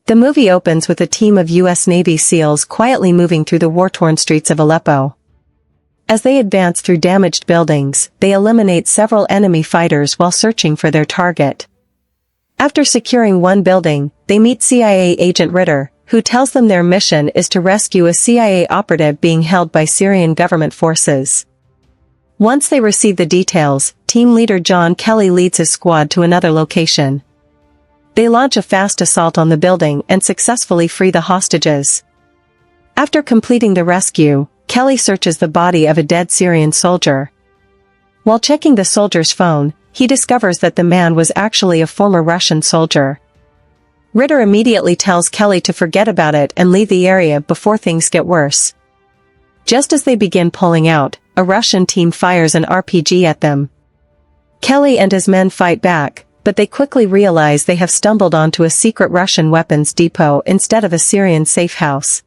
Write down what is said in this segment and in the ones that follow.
The movie opens with a team of U.S. Navy SEALs quietly moving through the war-torn streets of Aleppo. As they advance through damaged buildings, they eliminate several enemy fighters while searching for their target. After securing one building, they meet CIA agent Ritter, who tells them their mission is to rescue a CIA operative being held by Syrian government forces. Once they receive the details, team leader John Kelly leads his squad to another location. They launch a fast assault on the building and successfully free the hostages. After completing the rescue, Kelly searches the body of a dead Syrian soldier. While checking the soldier's phone, he discovers that the man was actually a former Russian soldier. Ritter immediately tells Kelly to forget about it and leave the area before things get worse. Just as they begin pulling out, a Russian team fires an RPG at them. Kelly and his men fight back, but they quickly realize they have stumbled onto a secret Russian weapons depot instead of a Syrian safe house.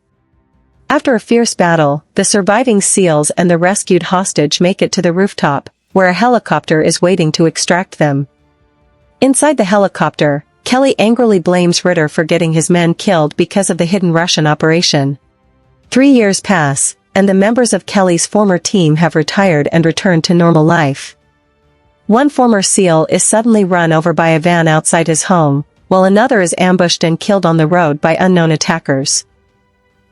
After a fierce battle, the surviving SEALs and the rescued hostage make it to the rooftop, where a helicopter is waiting to extract them. Inside the helicopter, Kelly angrily blames Ritter for getting his men killed because of the hidden Russian operation. 3 years pass, and the members of Kelly's former team have retired and returned to normal life. One former SEAL is suddenly run over by a van outside his home, while another is ambushed and killed on the road by unknown attackers.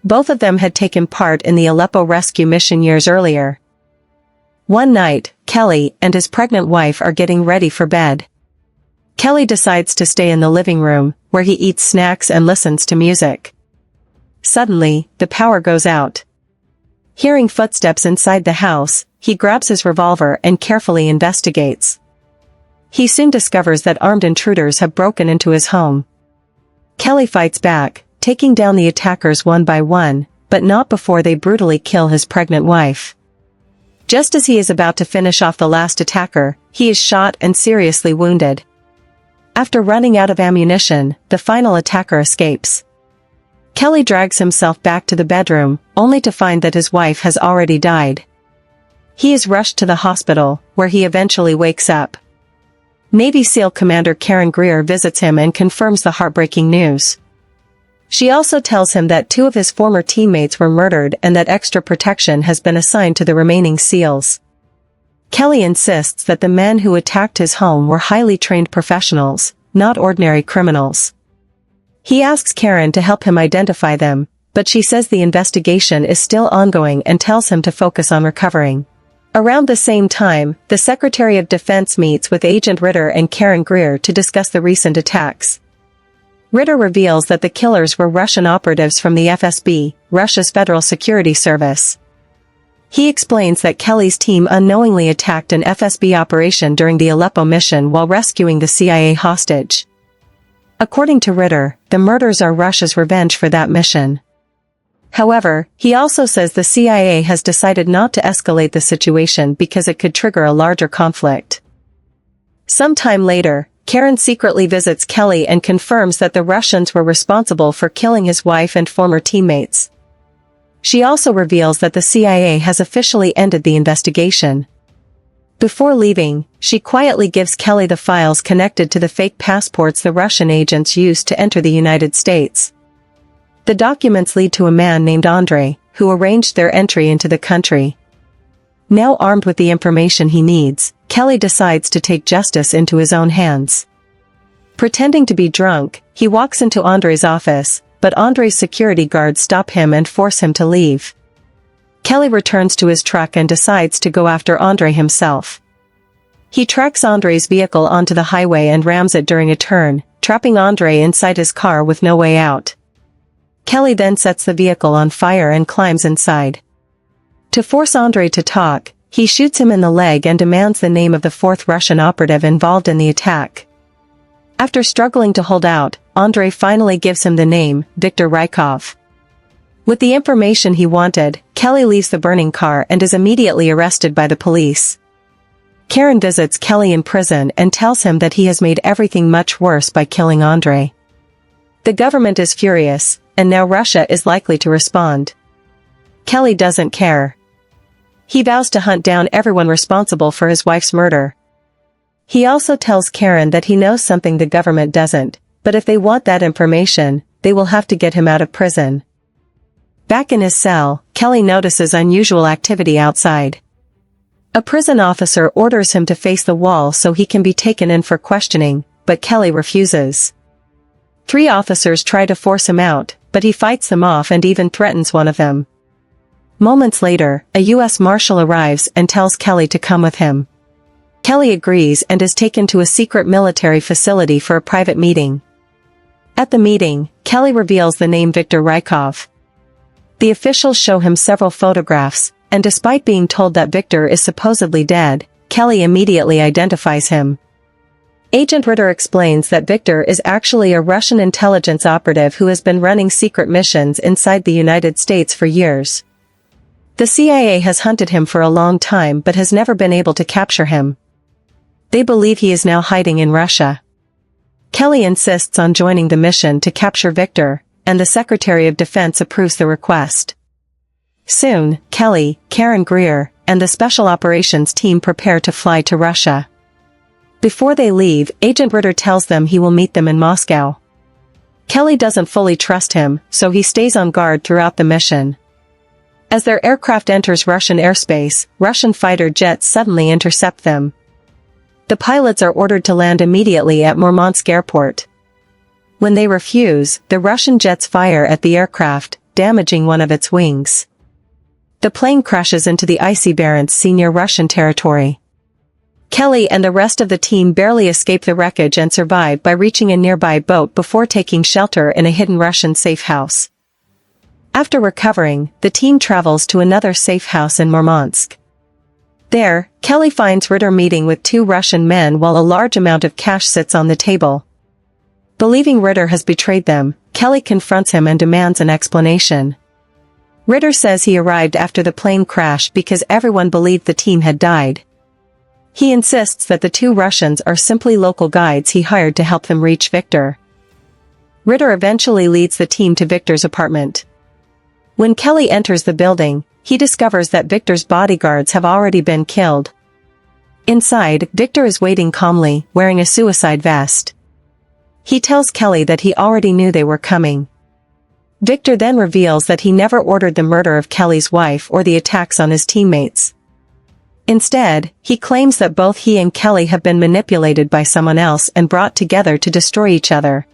Both of them had taken part in the Aleppo rescue mission years earlier. One night, Kelly and his pregnant wife are getting ready for bed. Kelly decides to stay in the living room, where he eats snacks and listens to music. Suddenly, the power goes out. Hearing footsteps inside the house, he grabs his revolver and carefully investigates. He soon discovers that armed intruders have broken into his home. Kelly fights back, taking down the attackers one by one, but not before they brutally kill his pregnant wife. Just as he is about to finish off the last attacker, he is shot and seriously wounded. After running out of ammunition, the final attacker escapes. Kelly drags himself back to the bedroom, only to find that his wife has already died. He is rushed to the hospital, where he eventually wakes up. Navy SEAL Commander Karen Greer visits him and confirms the heartbreaking news. She also tells him that 2 of his former teammates were murdered and that extra protection has been assigned to the remaining SEALs. Kelly insists that the men who attacked his home were highly trained professionals, not ordinary criminals. He asks Karen to help him identify them, but she says the investigation is still ongoing and tells him to focus on recovering. Around the same time, the Secretary of Defense meets with Agent Ritter and Karen Greer to discuss the recent attacks. Ritter reveals that the killers were Russian operatives from the FSB, Russia's Federal Security Service. He explains that Kelly's team unknowingly attacked an FSB operation during the Aleppo mission while rescuing the CIA hostage. According to Ritter, the murders are Russia's revenge for that mission. However, he also says the CIA has decided not to escalate the situation because it could trigger a larger conflict. Sometime later, Karen secretly visits Kelly and confirms that the Russians were responsible for killing his wife and former teammates. She also reveals that the CIA has officially ended the investigation. Before leaving, she quietly gives Kelly the files connected to the fake passports the Russian agents used to enter the United States. The documents lead to a man named Andrei, who arranged their entry into the country. Now armed with the information he needs, Kelly decides to take justice into his own hands. Pretending to be drunk, he walks into Andrei's office, but Andrei's security guards stop him and force him to leave. Kelly returns to his truck and decides to go after Andrei himself. He tracks Andrei's vehicle onto the highway and rams it during a turn, trapping Andrei inside his car with no way out. Kelly then sets the vehicle on fire and climbs inside. To force Andrei to talk, he shoots him in the leg and demands the name of the 4th Russian operative involved in the attack. After struggling to hold out, Andrei finally gives him the name, Viktor Rykov. With the information he wanted, Kelly leaves the burning car and is immediately arrested by the police. Karen visits Kelly in prison and tells him that he has made everything much worse by killing Andrei. The government is furious, and now Russia is likely to respond. Kelly doesn't care. He vows to hunt down everyone responsible for his wife's murder. He also tells Karen that he knows something the government doesn't, but if they want that information, they will have to get him out of prison. Back in his cell, Kelly notices unusual activity outside. A prison officer orders him to face the wall so he can be taken in for questioning, but Kelly refuses. 3 officers try to force him out, but he fights them off and even threatens one of them. Moments later, a U.S. Marshal arrives and tells Kelly to come with him. Kelly agrees and is taken to a secret military facility for a private meeting. At the meeting, Kelly reveals the name Viktor Rykov. The officials show him several photographs, and despite being told that Viktor is supposedly dead, Kelly immediately identifies him. Agent Ritter explains that Viktor is actually a Russian intelligence operative who has been running secret missions inside the United States for years. The CIA has hunted him for a long time but has never been able to capture him. They believe he is now hiding in Russia. Kelly insists on joining the mission to capture Viktor, and the Secretary of Defense approves the request. Soon, Kelly, Karen Greer, and the Special Operations team prepare to fly to Russia. Before they leave, Agent Ritter tells them he will meet them in Moscow. Kelly doesn't fully trust him, so he stays on guard throughout the mission. As their aircraft enters Russian airspace, Russian fighter jets suddenly intercept them. The pilots are ordered to land immediately at Murmansk airport. When they refuse, the Russian jets fire at the aircraft, damaging one of its wings. The plane crashes into the icy Barents Sea near Russian territory. Kelly and the rest of the team barely escape the wreckage and survive by reaching a nearby boat before taking shelter in a hidden Russian safe house. After recovering, the team travels to another safe house in Murmansk. There, Kelly finds Ritter meeting with 2 Russian men while a large amount of cash sits on the table. Believing Ritter has betrayed them, Kelly confronts him and demands an explanation. Ritter says he arrived after the plane crashed because everyone believed the team had died. He insists that the 2 Russians are simply local guides he hired to help them reach Viktor. Ritter eventually leads the team to Viktor's apartment. When Kelly enters the building, he discovers that Viktor's bodyguards have already been killed. Inside, Viktor is waiting calmly, wearing a suicide vest. He tells Kelly that he already knew they were coming. Viktor then reveals that he never ordered the murder of Kelly's wife or the attacks on his teammates. Instead, he claims that both he and Kelly have been manipulated by someone else and brought together to destroy each other.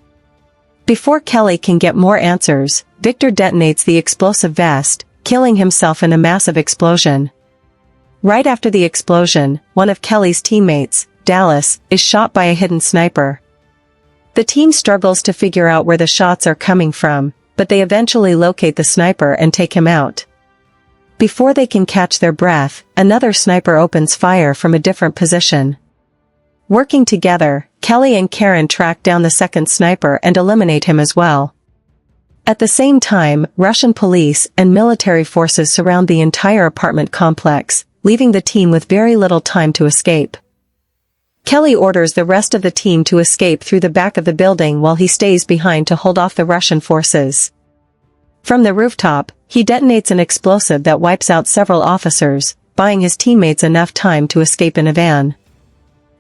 Before Kelly can get more answers, Viktor detonates the explosive vest, killing himself in a massive explosion. Right after the explosion, one of Kelly's teammates, Dallas, is shot by a hidden sniper. The team struggles to figure out where the shots are coming from, but they eventually locate the sniper and take him out. Before they can catch their breath, another sniper opens fire from a different position. Working together, Kelly and Karen track down the second sniper and eliminate him as well. At the same time, Russian police and military forces surround the entire apartment complex, leaving the team with very little time to escape. Kelly orders the rest of the team to escape through the back of the building while he stays behind to hold off the Russian forces. From the rooftop, he detonates an explosive that wipes out several officers, buying his teammates enough time to escape in a van.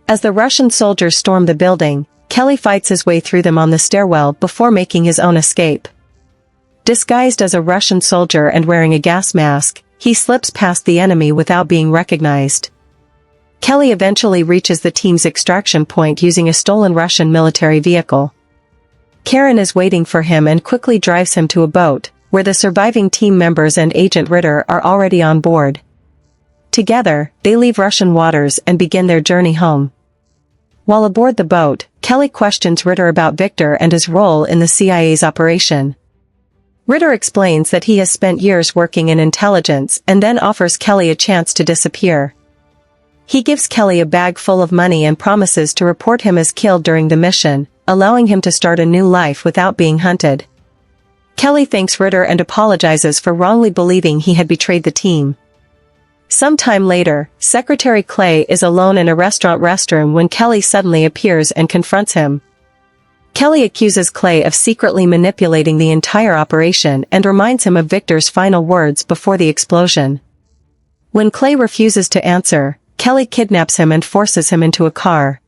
As the Russian soldiers storm the building, Kelly fights his way through them on the stairwell before making his own escape. Disguised as a Russian soldier and wearing a gas mask, he slips past the enemy without being recognized. Kelly eventually reaches the team's extraction point using a stolen Russian military vehicle. Karen is waiting for him and quickly drives him to a boat, where the surviving team members and Agent Ritter are already on board. Together, they leave Russian waters and begin their journey home. While aboard the boat, Kelly questions Ritter about Viktor and his role in the CIA's operation. Ritter explains that he has spent years working in intelligence and then offers Kelly a chance to disappear. He gives Kelly a bag full of money and promises to report him as killed during the mission, allowing him to start a new life without being hunted. Kelly thanks Ritter and apologizes for wrongly believing he had betrayed the team. Sometime later, Secretary Clay is alone in a restaurant restroom when Kelly suddenly appears and confronts him. Kelly accuses Clay of secretly manipulating the entire operation and reminds him of Viktor's final words before the explosion. When Clay refuses to answer, Kelly kidnaps him and forces him into a car.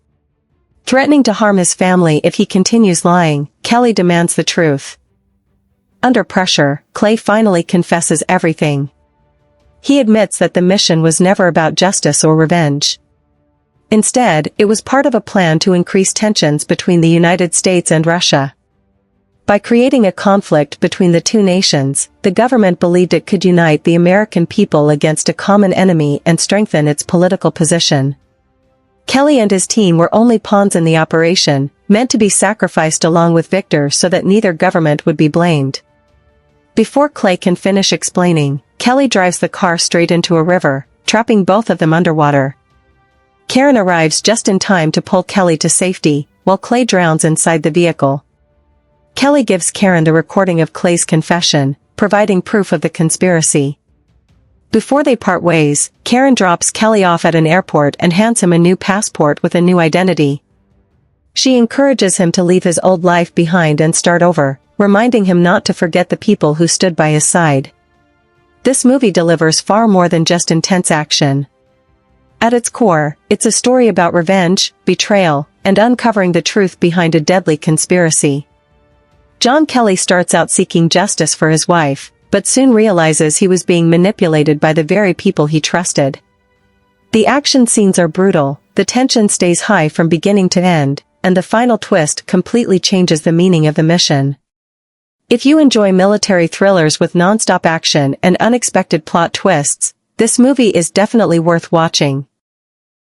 Threatening to harm his family if he continues lying, Kelly demands the truth. Under pressure, Clay finally confesses everything. He admits that the mission was never about justice or revenge. Instead, it was part of a plan to increase tensions between the United States and Russia. By creating a conflict between the two nations, the government believed it could unite the American people against a common enemy and strengthen its political position. Kelly and his team were only pawns in the operation, meant to be sacrificed along with Victor so that neither government would be blamed. Before Clay can finish explaining, Kelly drives the car straight into a river, trapping both of them underwater. Karen arrives just in time to pull Kelly to safety, while Clay drowns inside the vehicle. Kelly gives Karen the recording of Clay's confession, providing proof of the conspiracy. Before they part ways, Karen drops Kelly off at an airport and hands him a new passport with a new identity. She encourages him to leave his old life behind and start over, reminding him not to forget the people who stood by his side. This movie delivers far more than just intense action. At its core, it's a story about revenge, betrayal, and uncovering the truth behind a deadly conspiracy. John Kelly starts out seeking justice for his wife, but soon realizes he was being manipulated by the very people he trusted. The action scenes are brutal, the tension stays high from beginning to end, and the final twist completely changes the meaning of the mission. If you enjoy military thrillers with non-stop action and unexpected plot twists, this movie is definitely worth watching.